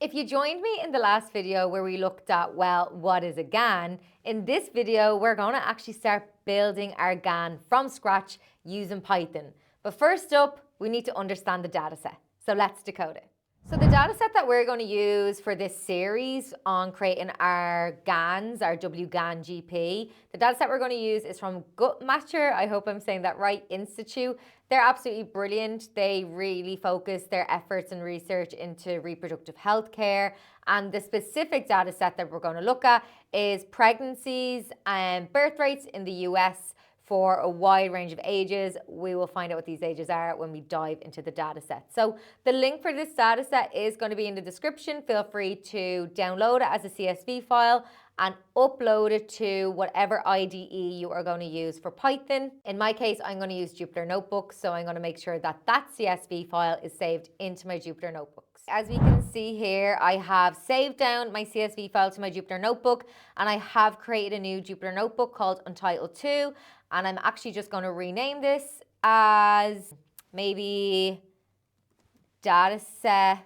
If you joined me in the last video where we looked at, well, what is a GAN? In this video, we're going to actually start building our GAN from scratch using Python. But first up, we need to understand the dataset. So let's decode it. So the dataset that we're going to use for this series on creating our GANs, our WGAN GP, the dataset we're going to use is from Guttmacher. I hope I'm saying that right, Institute. They're absolutely brilliant. They really focus their efforts and research into reproductive healthcare. And the specific dataset that we're going to look at is pregnancies and birth rates in the US for a wide range of ages. We will find out what these ages are when we dive into the data set. So the link for this data set is going to be in the description. Feel free to download it as a CSV file and upload it to whatever IDE you are going to use for Python. In my case, I'm going to use Jupyter Notebooks, so I'm going to make sure that that CSV file is saved into my Jupyter Notebooks. As we can see here, I have saved down my CSV file to my Jupyter Notebook, and I have created a new Jupyter Notebook called Untitled 2, and I'm actually just going to rename this as maybe Dataset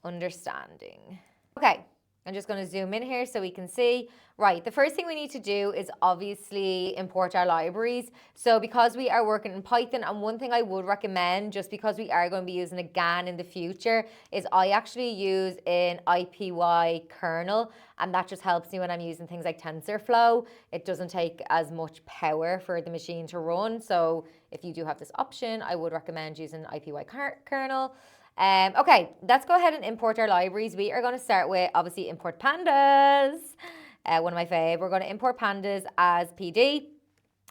Understanding. Okay. I'm just going to zoom in here so we can see. Right, the first thing we need to do is obviously import our libraries. So because we are working in Python, and one thing I would recommend, just because we are going to be using a GAN in the future, is I actually use an IPY kernel, and that just helps me when I'm using things like TensorFlow. It doesn't take as much power for the machine to run. So if you do have this option, I would recommend using IPY kernel. Okay, let's go ahead and import our libraries. We are going to start with, obviously, import pandas. One of my fave. We're going to import pandas as PD.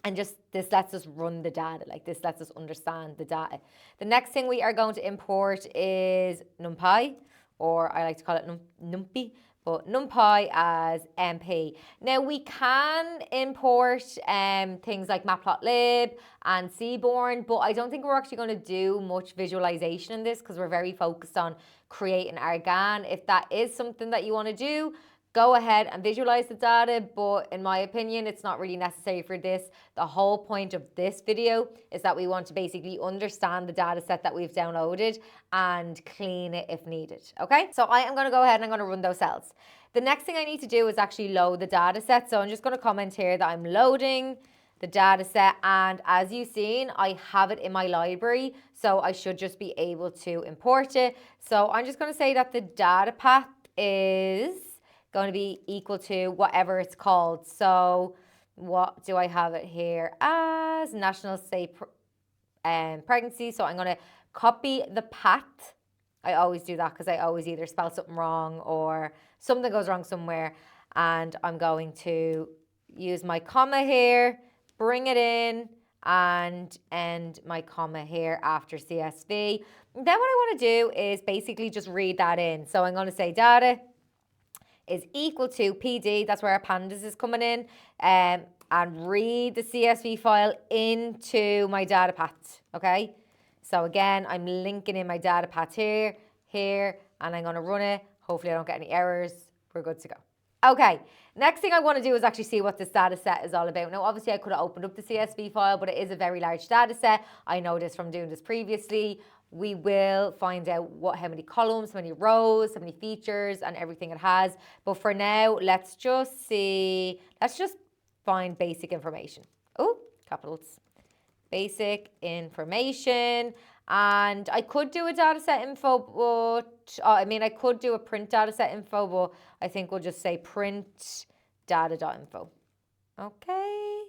And just this lets us run the data. Like this lets us understand the data. The next thing we are going to import is NumPy, or I like to call it NumPy. But NumPy as MP. Now we can import things like Matplotlib and Seaborn, but I don't think we're actually going to do much visualization in this because we're very focused on creating our GAN. If that is something that you want to do, go ahead and visualize the data, but in my opinion, it's not really necessary for this. The whole point of this video is that we want to basically understand the data set that we've downloaded and clean it if needed, okay? So I am gonna go ahead and I'm gonna run those cells. The next thing I need to do is actually load the data set. So I'm just gonna comment here that I'm loading the data set, and as you've seen, I have it in my library, so I should just be able to import it. So I'm just gonna say that the data path is going to be equal to whatever it's called. So what do I have it here as? National state pregnancy. So I'm going to copy the path. I always do that because I always either spell something wrong or something goes wrong somewhere. And I'm going to use my comma here, bring it in, and end my comma here after CSV. Then what I want to do is basically just read that in. So I'm going to say data is equal to PD, that's where our pandas is coming in, and read the CSV file into my data path, okay? So again, I'm linking in my data path here, and I'm gonna run it. Hopefully I don't get any errors. We're good to go. Okay, next thing I want to do is actually see what this data set is all about. Now, obviously I could have opened up the CSV file, but it is a very large data set. I know this from doing this previously. We will find out how many columns, how many rows, how many features, and everything it has. But for now, let's just find basic information. Oh, capitals. Basic information. And I could do a dataset info, but I could do a print dataset info, but I think we'll just say print data.info. Okay.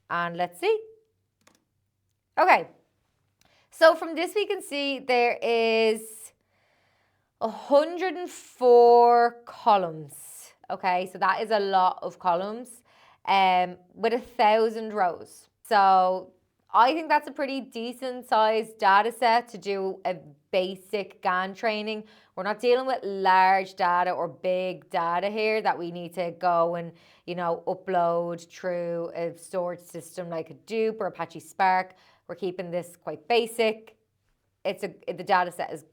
And let's see. Okay. So from this, we can see there is 104 columns. Okay, so that is a lot of columns with 1,000 rows. So I think that's a pretty decent sized data set to do a basic GAN training. We're not dealing with large data or big data here that we need to go and, upload through a storage system like Hadoop or Apache Spark. We're keeping this quite basic. The data set is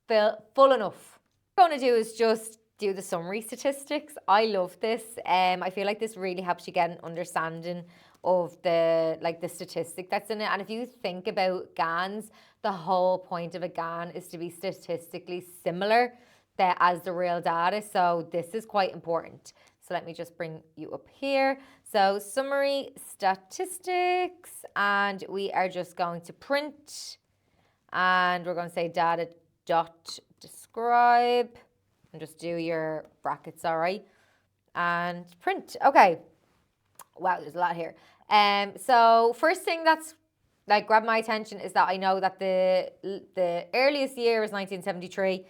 full enough. What I'm going to do is just do the summary statistics. I love this. I feel like this really helps you get an understanding of the like the statistic that's in it. And if you think about GANs, the whole point of a GAN is to be statistically similar as the real data. So this is quite important. So let me just bring you up here. So summary statistics, and we are just going to print, and we're going to say data dot describe, and just do your brackets, all right, and print. Okay. Wow, there's a lot here. So first thing that's like grabbed my attention is that I know that the earliest year is 1973,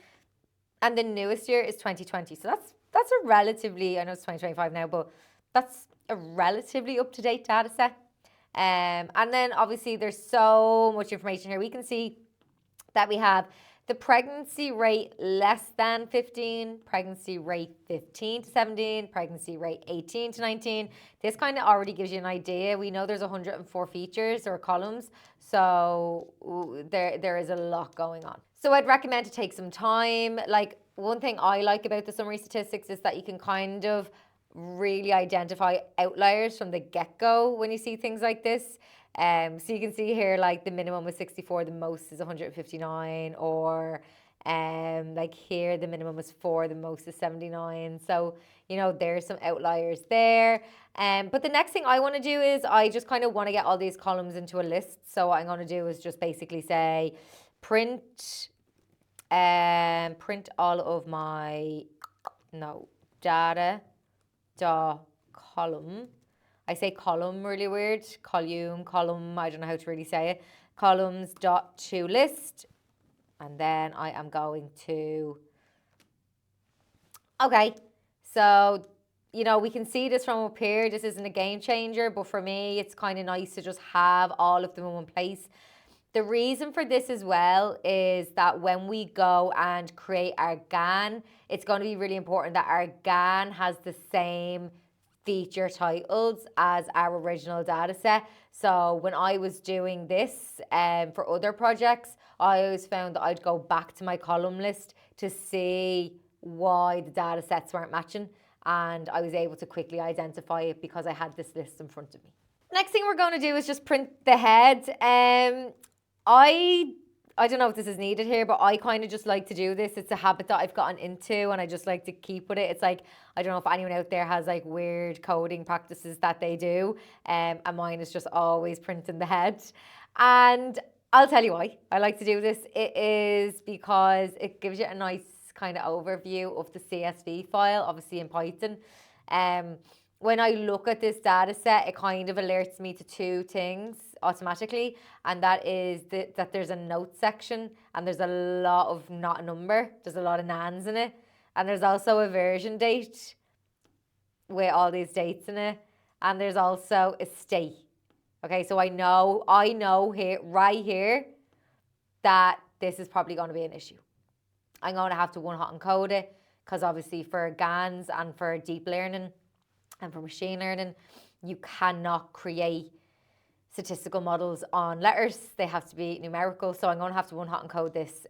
and the newest year is 2020. So that's a relatively, I know it's 2025 now, but that's a relatively up-to-date data set. And then obviously there's so much information here. We can see that we have the pregnancy rate less than 15, pregnancy rate 15 to 17, pregnancy rate 18 to 19. This kind of already gives you an idea. We know there's 104 features or columns, so there is a lot going on. So I'd recommend to take some time. Like, one thing I like about the summary statistics is that you can kind of really identify outliers from the get-go when you see things like this. So you can see here, like the minimum was 64, the most is 159, or like here the minimum was 4, the most is 79. So, you know, there's some outliers there. But the next thing I want to do is I just kind of want to get all these columns into a list. So what I'm going to do is just basically say print all of my data dot column. I say column really weird. Column, I don't know how to really say it. Columns dot to list. And then I am going to, okay, so, you know, we can see this from up here. This isn't a game changer, but for me, it's kind of nice to just have all of them in one place. The reason for this as well is that when we go and create our GAN, it's going to be really important that our GAN has the same feature titles as our original data set. So when I was doing this for other projects, I always found that I'd go back to my column list to see why the data sets weren't matching, and I was able to quickly identify it because I had this list in front of me. Next thing we're going to do is just print the head. I don't know if this is needed here, but I kind of just like to do this. It's a habit that I've gotten into, and I just like to keep with it. It's like, I don't know if anyone out there has like weird coding practices that they do, and mine is just always printing the head. And I'll tell you why I like to do this. It is because it gives you a nice kind of overview of the CSV file, obviously in Python. When I look at this data set, it kind of alerts me to two things automatically, and that is that there's a note section, and there's a lot of not a number, there's a lot of nans in it, and there's also a version date with all these dates in it, and there's also a state. Okay, so I know here, right here, that this is probably going to be an issue. I'm going to have to one-hot encode it, because obviously for GANs and for deep learning and for machine learning, you cannot create statistical models on letters. They have to be numerical. So I'm going to have to one-hot encode this.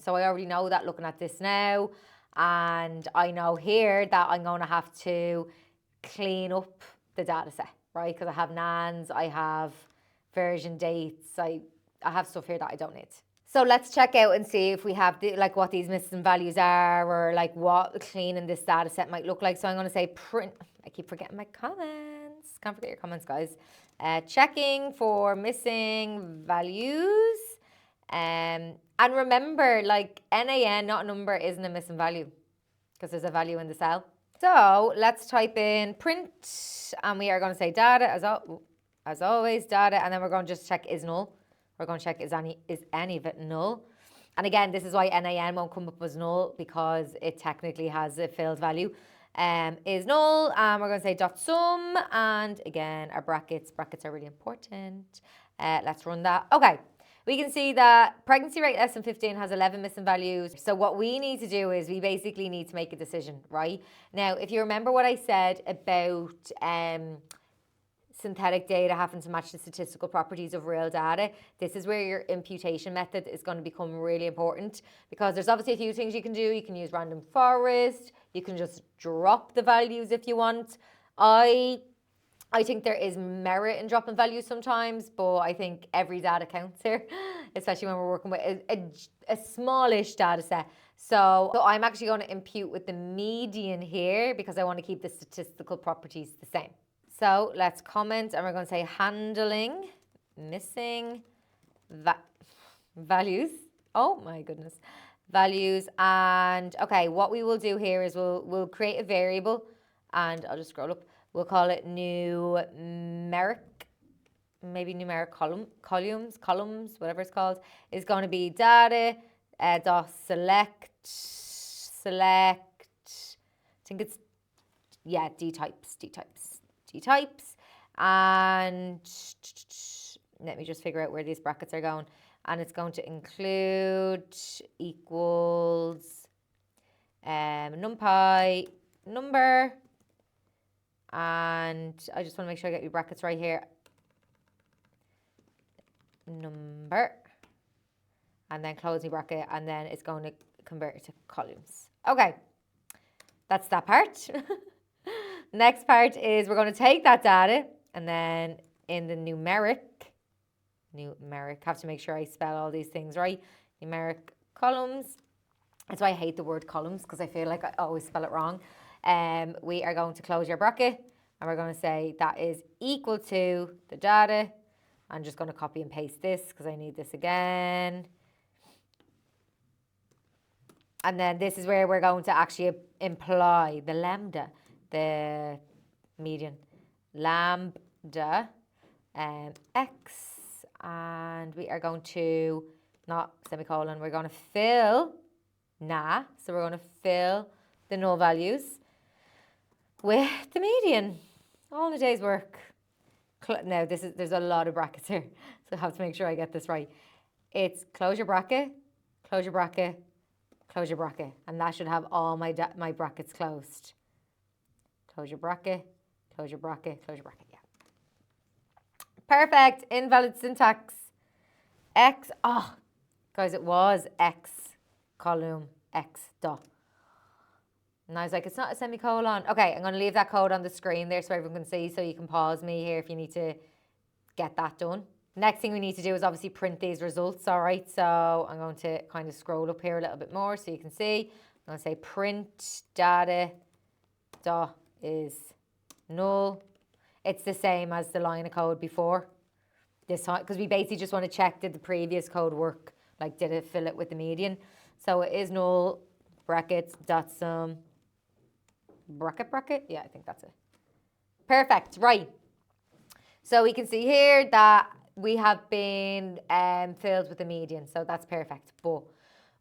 So I already know that looking at this now. And I know here that I'm going to have to clean up the data set, right? Because I have nans, I have version dates, I have stuff here that I don't need. So let's check out and see if we have what these missing values are, or like what cleaning this data set might look like. So I'm going to say print. I keep forgetting my comments. Can't forget your comments, guys. Checking for missing values. And remember, like NaN, not a number, isn't a missing value because there's a value in the cell. So let's type in print, and we are going to say data as always, data, and then we're going to just check is null. We're going to check is any of it null. And again, this is why NaN won't come up as null, because it technically has a filled value. Is null, and we're going to say dot sum, and again, our brackets are really important. Let's run that. Okay, we can see that pregnancy rate less than 15 has 11 missing values. So what we need to do is we basically need to make a decision, right? Now, if you remember what I said about synthetic data having to match the statistical properties of real data, this is where your imputation method is going to become really important, because there's obviously a few things you can do. You can use random forest, you can just drop the values if you want. I I think there is merit in dropping values sometimes, but I think every data counts here, especially when we're working with a smallish data set. So I'm actually going to impute with the median here because I want to keep the statistical properties the same. So let's comment, and we're going to say handling missing values. Oh my goodness. Values. And okay, what we will do here is we'll create a variable, and I'll just scroll up. We'll call it numeric, maybe numeric columns, whatever it's called, is going to be data dot select, I think it's, yeah, d types. And let me just figure out where these brackets are going. And it's going to include equals numpy number. And I just want to make sure I get your brackets right here. Number. And then closing bracket. And then it's going to convert it to columns. Okay. That's that part. Next part is we're going to take that data. And then in the numeric, have to make sure I spell all these things right. Numeric columns. That's why I hate the word columns, because I feel like I always spell it wrong. We are going to close your bracket, and we're going to say that is equal to the data. I'm just going to copy and paste this because I need this again. And then this is where we're going to actually imply the lambda, the median. Lambda x, and we are going to, not semicolon, we're going to fill so we're going to fill the null values with the median. All in a day's work. Now there's a lot of brackets here, so I have to make sure I get this right. It's close your bracket, close your bracket, close your bracket, and that should have all my brackets closed. Close your bracket, close your bracket, close your bracket. Yeah. Perfect. Invalid syntax. X. Oh, guys, it was X column X dot. And I was like, it's not a semicolon. Okay, I'm going to leave that code on the screen there so everyone can see, so you can pause me here if you need to get that done. Next thing we need to do is obviously print these results, all right? So I'm going to kind of scroll up here a little bit more so you can see. I'm going to say print data dot is null. It's the same as the line of code before this time, because we basically just want to check, did the previous code work? Like, did it fill it with the median? So it is null, brackets, dot sum, bracket. Yeah, I think that's it. Perfect, right. So we can see here that we have been filled with the median, so that's perfect. But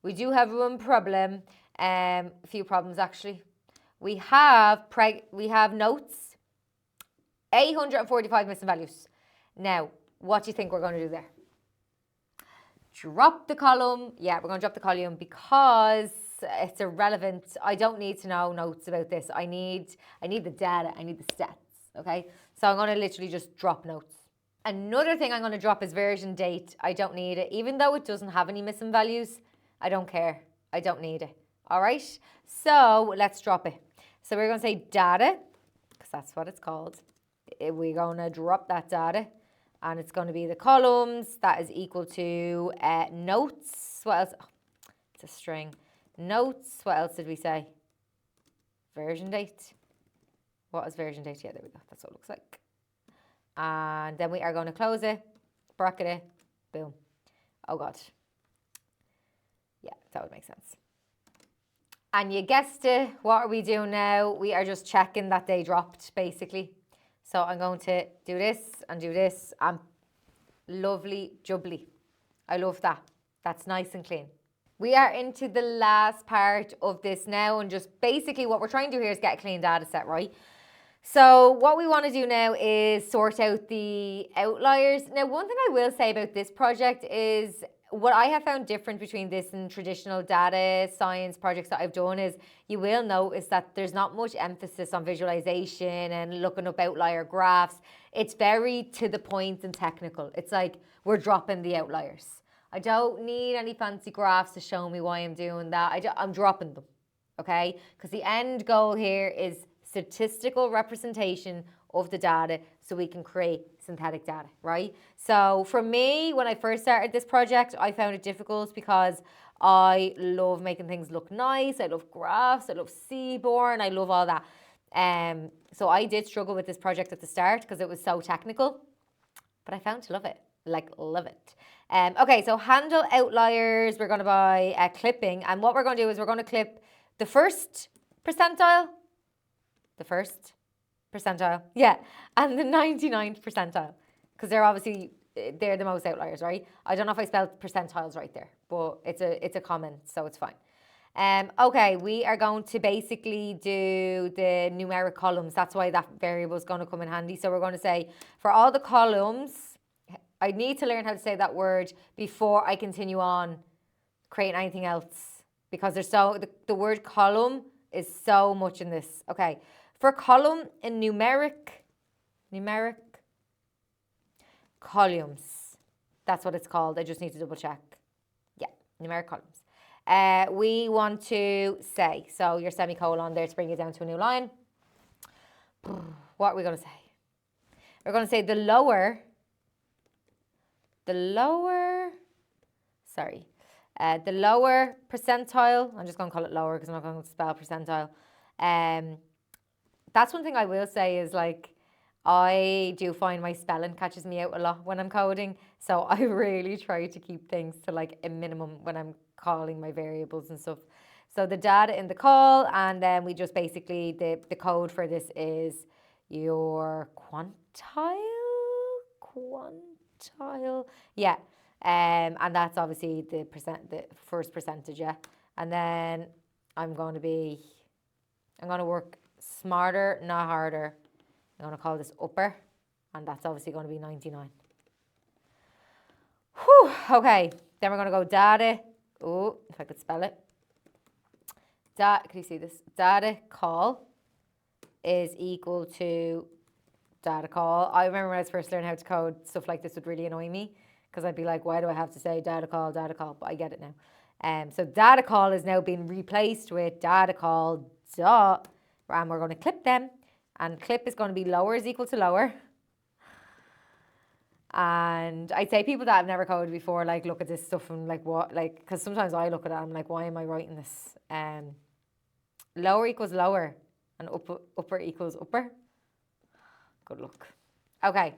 we do have one problem, a few problems actually. We have notes, 845 missing values. Now, what do you think we're going to do there? Drop the column. Yeah, we're going to drop the column because it's irrelevant. I don't need to know notes about this. I need the data. I need the stats. Okay, so I'm going to literally just drop notes. Another thing I'm going to drop is version date. I don't need it, even though it doesn't have any missing values. I don't care. I don't need it. All right. So let's drop it. So we're going to say data, because that's what it's called. We're going to drop that data. And it's going to be the columns. That is equal to notes. What else? Oh, it's a string. Notes. What else did we say? Version date. What is version date? Yeah, there we go. That's what it looks like. And then we are going to close it, bracket it, boom. Oh, God. Yeah, that would make sense. And you guessed it. What are we doing now? We are just checking that they dropped, basically. So I'm going to do this and do this. Lovely jubbly. I love that. That's nice and clean. We are into the last part of this now, and just basically what we're trying to do here is get a clean data set, right? So what we want to do now is sort out the outliers. Now, one thing I will say about this project is what I have found different between this and traditional data science projects that I've done is you will notice that there's not much emphasis on visualization and looking up outlier graphs. It's very to the point and technical. It's like we're dropping the outliers. I don't need any fancy graphs to show me why I'm doing that. I'm dropping them, okay? Because the end goal here is statistical representation of the data so we can create synthetic data, right? So for me, when I first started this project, I found it difficult because I love making things look nice. I love graphs, I love Seaborn, I love all that. So I did struggle with this project at the start because it was so technical, but I found to love it, like love it. Okay, so handle outliers, we're gonna buy clipping, and what we're gonna do is we're gonna clip the first percentile, yeah, and the 99th percentile, because they're the most outliers, right? I don't know if I spelled percentiles right there, but it's a comment, so it's fine. Okay, we are going to basically do the numeric columns. That's why that variable is going to come in handy. So we're going to say for all the columns, I need to learn how to say that word before I continue on creating anything else, because the word column is so much in this. Okay, for column in numeric columns, that's what it's called. I just need to double check. Yeah, numeric columns. We want to say, so your semicolon there to bring it down to a new line. What are we going to say? We're going to say the lower percentile. I'm just going to call it lower because I'm not going to spell percentile. That's one thing I will say is, like, I do find my spelling catches me out a lot when I'm coding. So I really try to keep things to like a minimum when I'm calling my variables and stuff. So the data in the call, and then we just basically, the code for this is your quantile, yeah. And that's obviously the first percentage, yeah. And then I'm going to work smarter, not harder. I'm going to call this upper, and that's obviously going to be 99. Whew, okay, then we're going to go data. Oh, if I could spell it. Can you see this? Data call is equal to data call. I remember when I was first learning how to code, stuff like this would really annoy me because I'd be like, why do I have to say data call? But I get it now. So data call is now being replaced with data call dot, and we're going to clip them. And clip is going to be lower is equal to lower. And I'd say people that have never coded before, like, look at this stuff and like, what, like, because sometimes I look at it and I'm like, why am I writing this? Lower equals lower and upper equals upper. Good luck. Okay,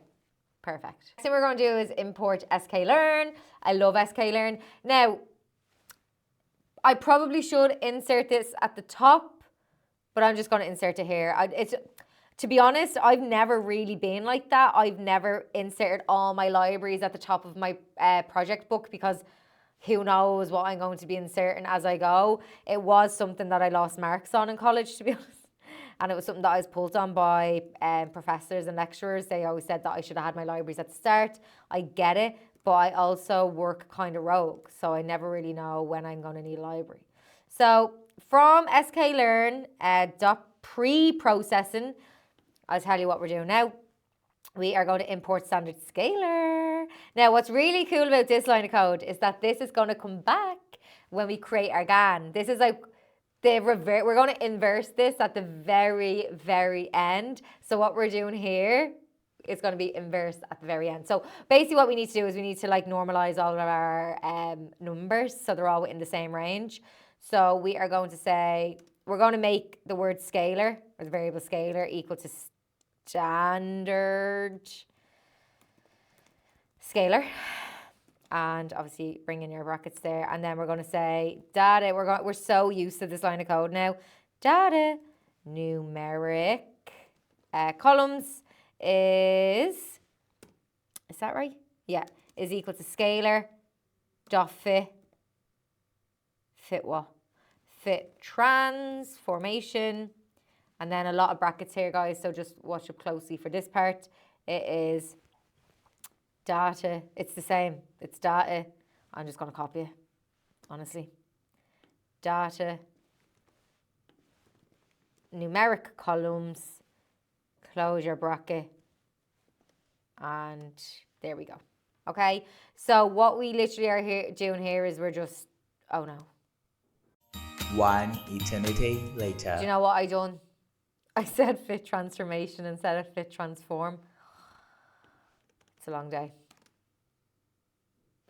perfect. Next thing we're going to do is import sklearn. I love sklearn. Now, I probably should insert this at the top, but I'm just going to insert it here. To be honest, I've never really been like that. I've never inserted all my libraries at the top of my project book because who knows what I'm going to be inserting as I go. It was something that I lost marks on in college, to be honest. And it was something that I was pulled on by professors and lecturers. They always said that I should have had my libraries at the start. I get it, but I also work kind of rogue. So I never really know when I'm going to need a library. So from sklearn dot pre-processing, I'll tell you what we're doing now. We are going to import standard scalar. Now, what's really cool about this line of code is that this is going to come back when we create our GAN. This is like we're going to inverse this at the very, very end. So what we're doing here is going to be inversed at the very end. So basically what we need to do is we need to like normalize all of our numbers so they're all within the same range. So we are going to say, we're going to make the word scalar, or the variable scalar, equal to standard scalar, and obviously bring in your brackets there. And then we're going to say data. We're so used to this line of code now. Data numeric columns is that right? Yeah, is equal to scalar dot fit what? Fit transformation. And then a lot of brackets here, guys, so just watch up closely for this part. It is data. It's the same. It's data. I'm just going to copy it, honestly. Data numeric columns, close your bracket, and there we go. Okay, so what we literally are doing here is we're just, oh no. One eternity later. Do you know what I done? I said fit transformation instead of fit transform. It's a long day.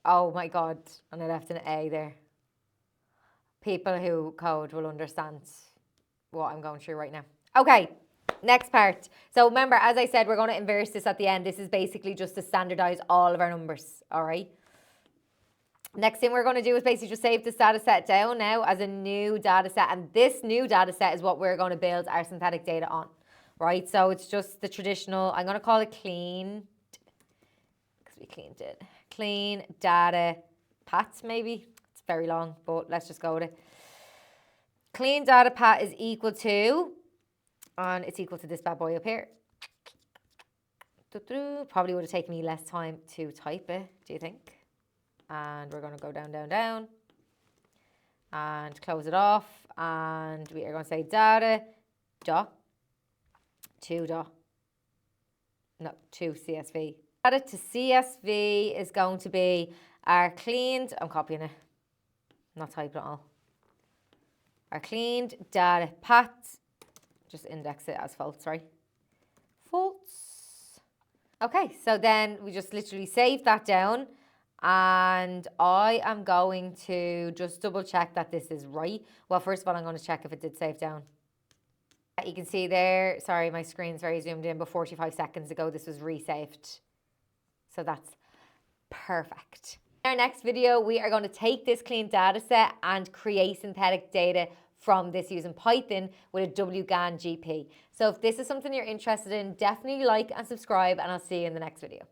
Oh my God, and I left an A there. People who code will understand what I'm going through right now. Okay, next part. So remember, as I said, we're going to inverse this at the end. This is basically just to standardize all of our numbers, all right? Next thing we're going to do is basically just save this data set down now as a new data set. And this new data set is what we're going to build our synthetic data on, right? So it's just the traditional, I'm going to call it clean, because we cleaned it. Clean data pat, maybe. It's very long, but let's just go with it. Clean data pat is equal to, and it's equal to this bad boy up here. Probably would have taken me less time to type it, do you think? And we're going to go down, down, down, and close it off. And we are going to say data dot to CSV. Data to CSV is going to be our cleaned, I'm copying it, not typing it all. Our cleaned data pat, just index it as false, right? False. Okay, so then we just literally save that down. And I am going to just double check that this is right. Well, first of all, I'm going to check if it did save down. You can see there, sorry, my screen's very zoomed in, but 45 seconds ago, this was resaved. So that's perfect. In our next video, we are going to take this clean data set and create synthetic data from this using Python with a wgan GP. So if this is something you're interested in, definitely like and subscribe, and I'll see you in the next video.